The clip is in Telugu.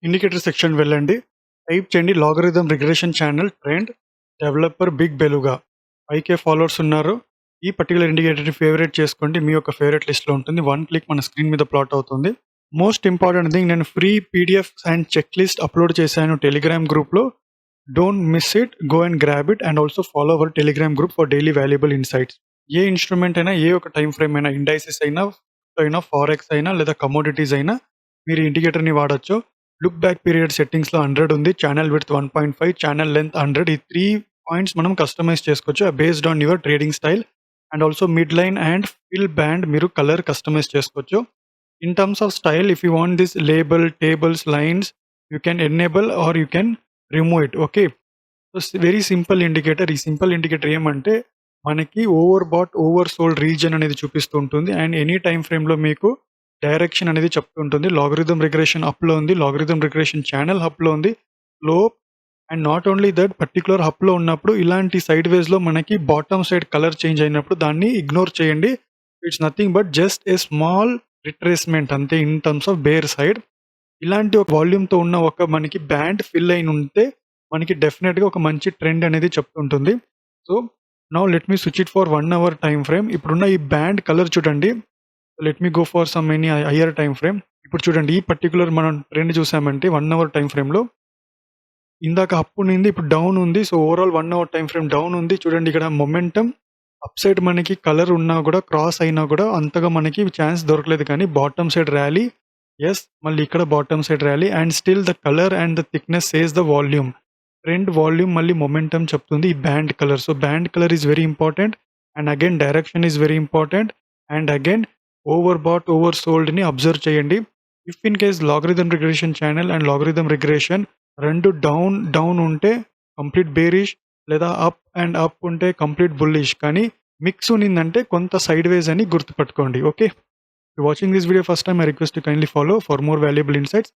ఇండికేటర్ సెక్షన్ వెళ్ళండి. టైప్ చేయండి logarithm regression channel trend developer big beluga. 5K followers ఉన్నారు. ఈ పర్టిక్యులర్ ఇండికేటర్‌ని ఫేవరెట్ చేసుకోండి. మీ యొక్క ఫేవరెట్ లిస్ట్‌లో ఉంటుంది. వన్ క్లిక్ మన స్క్రీన్ మీద ప్లాట్ అవుతుంది. మోస్ట్ ఇంపార్టెంట్ థింగ్, నేను free PDFs and check list upload చేశాను టెలిగ్రామ్ గ్రూప్‌లో. Don't miss it. Go and grab it and also follow our Telegram group for daily valuable insights. ఏ ఇన్‌స్ట్రుమెంట్ అయినా, ఏ ఒక టైమ్ ఫ్రేమ్ అయినా, ఇండైసిస్ అయినా, ఫారెక్స్ అయినా లేదా కమోడిటీస్ అయినా మీరు ఇండికేటర్‌ని వాడొచ్చు. లుక్ బ్యాక్ పీరియడ్ సెట్టింగ్స్‌లో 100 ఉంది. Channel width 1.5, channel length 100. ఈ 3 పాయింట్స్ మనం కస్టమైజ్ చేసుకోవచ్చు based on your trading style. And also mid line and fill band మీరు కలర్ కస్టమైజ్ చేసుకోవచ్చు. In terms of style, if you want this label, tables, lines, you can enable or you can remove it. Okay. So very simple indicator. ఈ సింపుల్ ఇండికేటర్ ఏమంటే మనకి over bat, oversold region అనేది చూపిస్తూ ఉంటుంది. అండ్ ఎనీ టైమ్ ఫ్రేమ్‌లో మీకు డైరెక్షన్ అనేది చెప్తూ ఉంటుంది. లాగరిథమ్ రిగ్రెషన్ అప్‌లో ఉంది. లాగరిథమ్ రిగ్రెషన్ ఛానల్ అప్‌లో ఉంది. Slope and not only that, particular అప్‌లో ఉన్నప్పుడు ఇలాంటి సైడ్ వేస్‌లో మనకి బాటమ్ సైడ్ కలర్ చేంజ్ అయినప్పుడు దాన్ని ఇగ్నోర్ చేయండి. It's nothing but just a small retracement అంతే in terms of bear side. ఇలాంటి ఒక వాల్యూమ్‌తో ఉన్న ఒక మనకి బ్యాండ్ ఫిల్ అయిన ఉంటే మనకి డెఫినిట్‌గా ఒక మంచి ట్రెండ్ అనేది చెప్తుంటుంది. So now let me switch it for 1 hour time frame. ఇప్పుడున్న ఈ బ్యాండ్ కలర్ చూడండి. Let me go for some any higher time frame. ఇప్పుడు చూడండి ఈ పర్టిక్యులర్ మనం ట్రెండ్ చూసామంటే 1 అవర్ టైమ్ ఫ్రేమ్‌లో ఇందాక అప్ ఉన్నింది, ఇప్పుడు డౌన్ ఉంది. So overall 1 hour time frame down ఉంది. చూడండి ఇక్కడ మొమెంటమ్ అప్ సైడ్ మనకి కలర్ ఉన్నా కూడా, క్రాస్ అయినా కూడా అంతగా మనకి ఛాన్స్ దొరకలేదు. కానీ బాటమ్ సైడ్ ర్యాలీ, యెస్, మళ్ళీ ఇక్కడ bottom side rally and still the colour and the thickness says the volume. Trend, volume, మళ్ళీ మొమెంటమ్ చెప్తుంది ఈ band colour. So band colour is very important. And again direction is very important. And again over bat, over సోల్డ్‌ని అబ్జర్వ్ చేయండి. If in case logarithm regression channel and logarithm regression 2 down ఉంటే కంప్లీట్ బేరిష్, లేదా అప్ ఉంటే కంప్లీట్ బుల్లిష్. కానీ మిక్స్ ఉన్నిందంటే కొంత సైడ్ వేస్ అని గుర్తుపెట్టుకోండి. Okay. Watching this video first time, I request you kindly follow for more valuable insights.